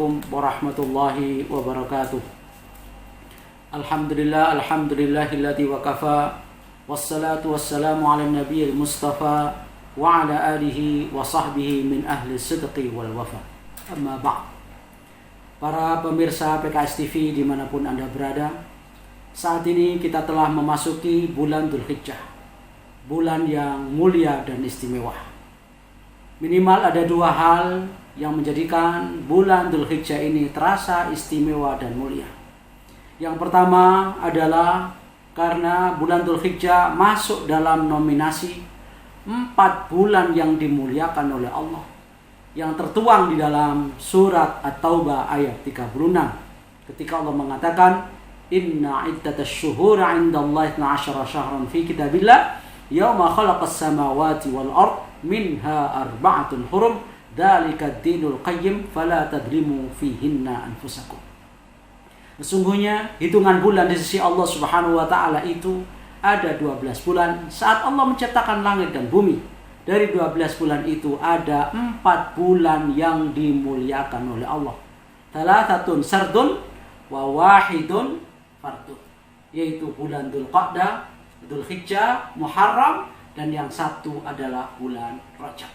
Assalamualaikum warahmatullahi wabarakatuh. Alhamdulillahilladzi wa kafa, wassalatu wassalamu ala nabiyil mustafa wa ala alihi wa sahbihi min ahli sidqi wal wafa. Amma ba'd. Para pemirsa PKS TV dimanapun Anda berada, saat ini kita telah memasuki bulan Dzulhijjah, bulan yang mulia dan istimewa. Minimal ada dua hal yang menjadikan bulan Dzulhijjah ini terasa istimewa dan mulia. Yang pertama adalah karena bulan Dzulhijjah masuk dalam nominasi 4 bulan yang dimuliakan oleh Allah, yang tertuang di dalam surat At-Taubah ayat 36, ketika Allah mengatakan, Inna iddatash syuhuri 'indallahi 12 syahran fi kitabillah yauma khalaqas samawati wal ard minha arba'atun hurum dzalika ad-dinul qayyim fala tadlimu fihinna anfusakum. Sesungguhnya hitungan bulan di sisi Allah Subhanahu wa taala itu ada 12 bulan saat Allah menciptakan langit dan bumi. Dari 12 bulan itu ada 4 bulan yang dimuliakan oleh Allah. Thalathatun sardun wa wahidun fardun, yaitu bulan Dzulqa'dah, Dzulhijjah, Muharram, dan yang satu adalah bulan Rajab.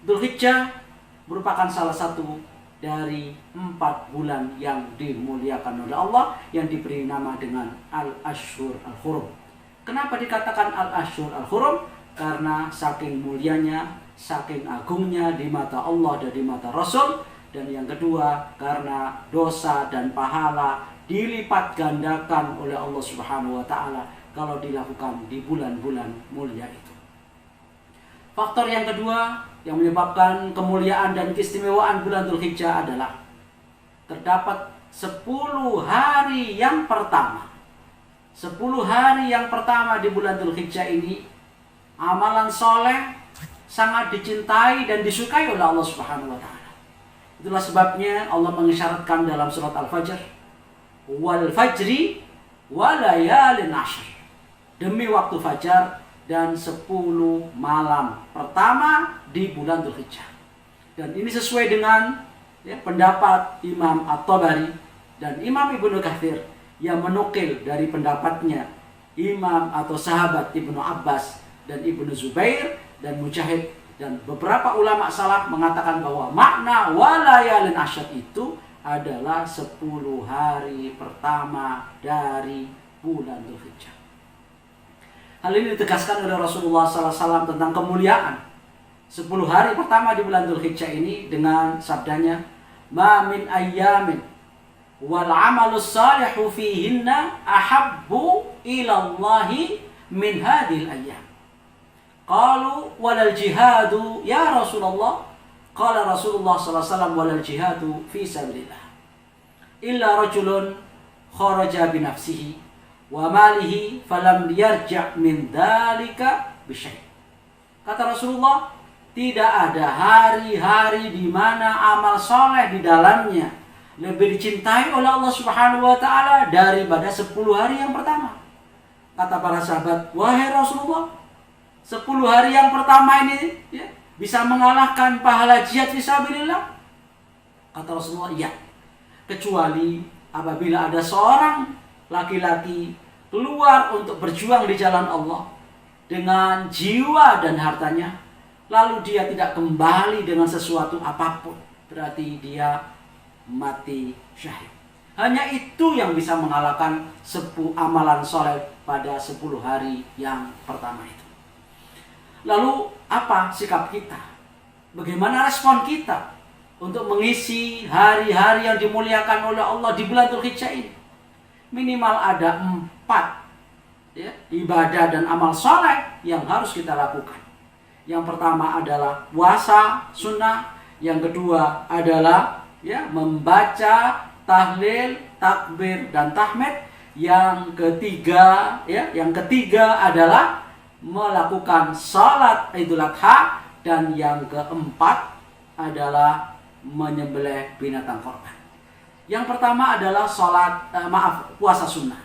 Dzulhijjah merupakan salah satu dari 4 bulan yang dimuliakan oleh Allah, yang diberi nama dengan Al-Ashhur Al-Hurum. Kenapa dikatakan Al-Ashhur Al-Hurum? Karena saking mulianya, saking agungnya di mata Allah dan di mata Rasul. Dan yang kedua, karena dosa dan pahala dilipat gandakan oleh Allah Subhanahu wa taala kalau dilakukan di bulan-bulan mulia itu. Faktor yang kedua yang menyebabkan kemuliaan dan keistimewaan bulan Dzulhijjah adalah terdapat 10 hari yang pertama. 10 hari yang pertama di bulan Dzulhijjah ini, amalan soleh sangat dicintai dan disukai oleh Allah Subhanahu wa taala. Itulah sebabnya Allah mengisyaratkan dalam surat Al-Fajr, wal fajri wa layalin ashr, demi waktu fajar dan 10 malam pertama di bulan Dzulhijjah. Dan ini sesuai dengan pendapat Imam At-Tabari dan Imam Ibnu Katsir yang menukil dari pendapatnya Imam atau sahabat Ibnu Abbas dan Ibnu Zubair dan Mujahid, dan beberapa ulama salaf mengatakan bahwa makna walayalin asyad itu adalah 10 hari pertama dari bulan Dzulhijjah. Hal ini ditegaskan oleh Rasulullah SAW tentang kemuliaan 10 hari pertama di bulan Dzulhijjah ini dengan sabdanya, ma min ayyamin wal amalus salihu fihinna ahabbu ilallahi min hadhil ayyam. Qalu walal jihadu ya Rasulullah. Qala Rasulullah SAW walal jihadu fi sabilillah illa rajulun kharaja bi nafsihi wa malihi falam yarja' min dzalika bisyai'. Kata Rasulullah, tidak ada hari-hari di mana amal soleh di dalamnya lebih dicintai oleh Allah Subhanahu wa taala daripada 10 hari yang pertama. Kata para sahabat, wahai Rasulullah, 10 hari yang pertama ini bisa mengalahkan pahala jihad fisabilillah? Kata Rasulullah, iya, kecuali apabila ada seorang laki-laki keluar untuk berjuang di jalan Allah dengan jiwa dan hartanya, lalu dia tidak kembali dengan sesuatu apapun, berarti dia mati syahid. Hanya itu yang bisa mengalahkan amalan soleh pada 10 hari yang pertama itu. Lalu apa sikap kita? Bagaimana respon kita untuk mengisi hari-hari yang dimuliakan oleh Allah di bulan Dzulhijjah ini? Minimal ada 4 ibadah dan amal soleh yang harus kita lakukan. Yang pertama adalah puasa sunnah. Yang kedua adalah membaca tahlil, takbir, dan tahmid. Yang ketiga adalah melakukan salat Idul Adha. Dan yang keempat adalah menyembelih binatang korban. Yang pertama adalah puasa sunnah,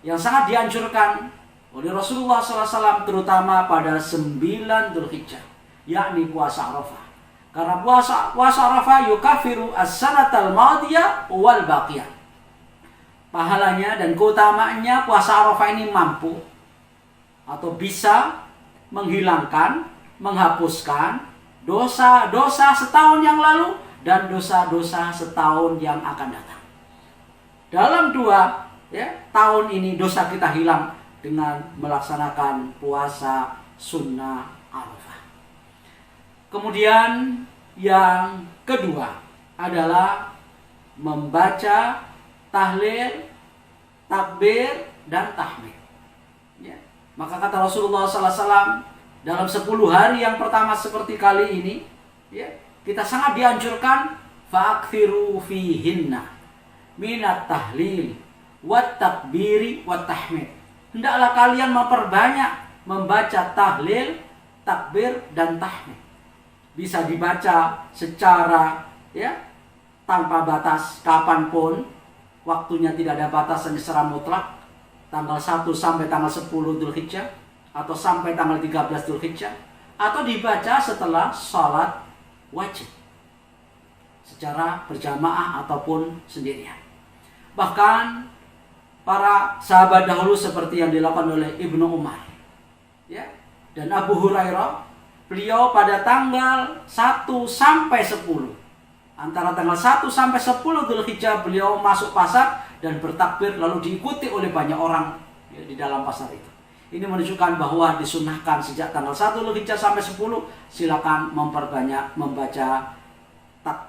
yang sangat dianjurkan oleh Rasulullah SAW terutama pada 9 Dzulhijjah, yakni puasa Arafah. Karena puasa Arafah yukafiru as-sanatal madiyah wal baqiyah. Pahalanya dan keutamaannya puasa Arafah ini mampu atau bisa menghilangkan, menghapuskan dosa-dosa setahun yang lalu dan dosa-dosa setahun yang akan datang. Dalam 2 tahun ini dosa kita hilang dengan melaksanakan puasa sunnah Arafah. Kemudian yang kedua adalah membaca tahlil, takbir, dan tahmid. Maka kata Rasulullah SAW, dalam 10 hari yang pertama seperti kali ini, kita sangat dianjurkan fa'akthiru fihinna minat tahlil wat takbiri wat tahmid. Hendaklah kalian memperbanyak membaca tahlil, takbir, dan tahmid. Bisa dibaca secara tanpa batas, kapanpun, waktunya tidak ada batasan secara mutlak, tanggal 1 sampai tanggal 10 Dzulhijjah, atau sampai tanggal 13 Dzulhijjah, atau dibaca setelah sholat wajib secara berjamaah ataupun sendirian. Bahkan para sahabat dahulu seperti yang dilakukan oleh Ibnu Umar dan Abu Hurairah, beliau pada tanggal 1 sampai 10, antara tanggal 1 sampai 10 Dzulhijjah, beliau masuk pasar dan bertakbir, lalu diikuti oleh banyak orang di dalam pasar itu. Ini menunjukkan bahwa disunahkan sejak tanggal 1 Dzulhijjah sampai 10, silakan memperbanyak membaca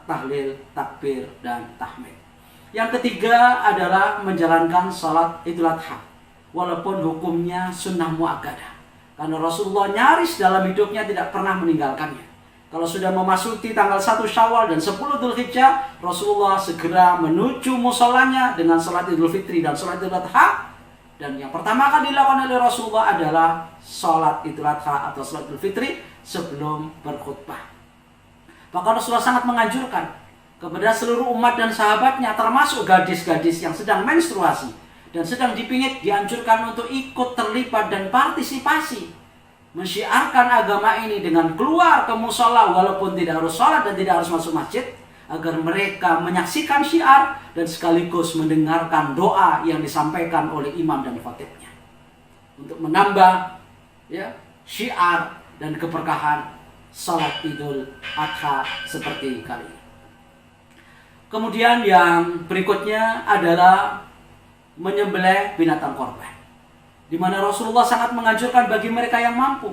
tahlil, takbir, dan tahmid. Yang ketiga adalah menjalankan sholat Idul Adha, walaupun hukumnya sunnah muakkadah, karena Rasulullah nyaris dalam hidupnya tidak pernah meninggalkannya. Kalau sudah memasuki tanggal 1 Syawal dan 10 Dzulhijjah, Rasulullah segera menuju musolanya dengan sholat Idul Fitri dan sholat Idul Adha. Dan yang pertama kali dilakukan oleh Rasulullah adalah sholat Idul Adha atau sholat Idul Fitri sebelum berkhutbah. Bahkan Rasulullah sangat menganjurkan kepada seluruh umat dan sahabatnya, termasuk gadis-gadis yang sedang menstruasi dan sedang dipingit, dianjurkan untuk ikut terlibat dan partisipasi mensyiarkan agama ini dengan keluar ke musola, walaupun tidak harus sholat dan tidak harus masuk masjid, agar mereka menyaksikan syiar dan sekaligus mendengarkan doa yang disampaikan oleh imam dan khatibnya, untuk menambah syiar dan keberkahan salat Idul Adha seperti kali ini. Kemudian yang berikutnya adalah menyembelih binatang korban, di mana Rasulullah sangat menganjurkan bagi mereka yang mampu,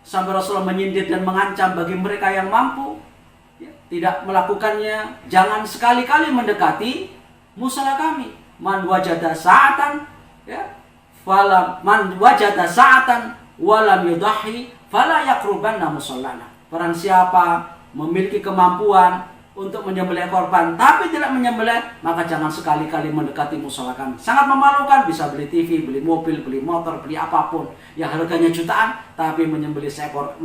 sampai Rasulullah menyindir dan mengancam bagi mereka yang mampu tidak melakukannya, jangan sekali-kali mendekati musala kami. Man wajada sa'atan walam yudahi fala yaqrubanna musallana. Barang siapa memiliki kemampuan untuk menyembelih korban tapi tidak menyembelih, maka jangan sekali-kali mendekati musala kami. Sangat memalukan, bisa beli TV, beli mobil, beli motor, beli apapun yang harganya jutaan, tapi menyembelih seekor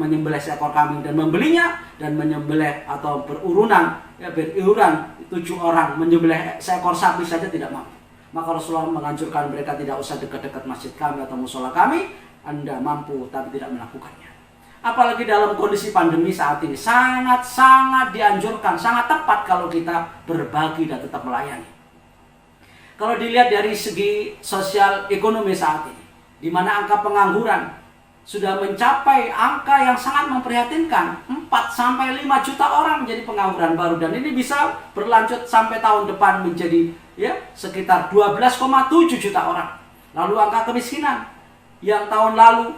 kambing dan membelinya dan menyembelih atau beriuran 7 orang menyembelih seekor sapi saja tidak mampu. Maka Rasulullah menganjurkan mereka tidak usah dekat-dekat masjid kami atau musala kami. Anda mampu tapi tidak melakukannya. Apalagi dalam kondisi pandemi saat ini, sangat-sangat dianjurkan, sangat tepat kalau kita berbagi dan tetap melayani. Kalau dilihat dari segi sosial ekonomi saat ini, di mana angka pengangguran sudah mencapai angka yang sangat memprihatinkan, 4-5 juta orang menjadi pengangguran baru, dan ini bisa berlanjut sampai tahun depan menjadi sekitar 12,7 juta orang. Lalu angka kemiskinan yang tahun lalu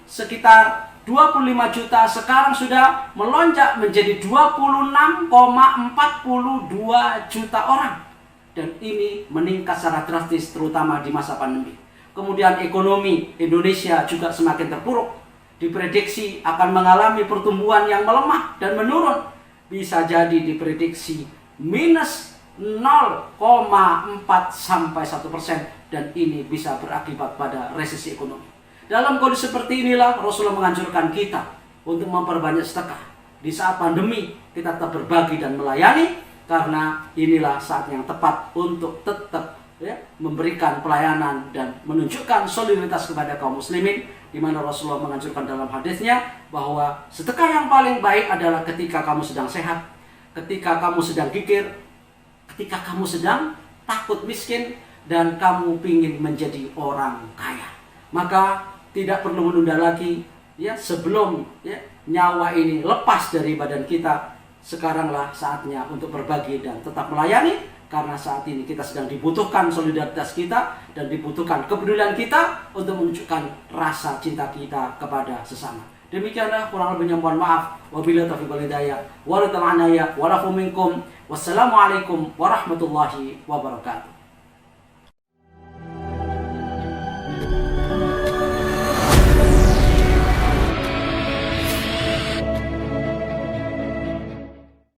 sekitar 25 juta, sekarang sudah melonjak menjadi 26,42 juta orang. Dan ini meningkat secara drastis terutama di masa pandemi. Kemudian ekonomi Indonesia juga semakin terpuruk. Diprediksi akan mengalami pertumbuhan yang melemah dan menurun. Bisa jadi diprediksi minus 0,4 sampai 1%, dan ini bisa berakibat pada resesi ekonomi. Dalam kondisi seperti inilah Rasulullah menganjurkan kita untuk memperbanyak sedekah. Di saat pandemi kita tetap berbagi dan melayani, karena inilah saat yang tepat untuk tetap memberikan pelayanan dan menunjukkan solidaritas kepada kaum muslimin di mana Rasulullah menganjurkan dalam hadisnya bahwa sedekah yang paling baik adalah ketika kamu sedang sehat, ketika kamu sedang gigir, ketika kamu sedang takut miskin, dan kamu ingin menjadi orang kaya. Maka tidak perlu menunda lagi, ya, sebelum nyawa ini lepas dari badan kita. Sekaranglah saatnya untuk berbagi dan tetap melayani, karena saat ini kita sedang dibutuhkan solidaritas kita dan dibutuhkan kepedulian kita untuk menunjukkan rasa cinta kita kepada sesama. Demikianlah, kurang lebihnya mohon maaf. Wabillahi taufiq wal hidayah. Wassalamualaikum warahmatullahi wabarakatuh.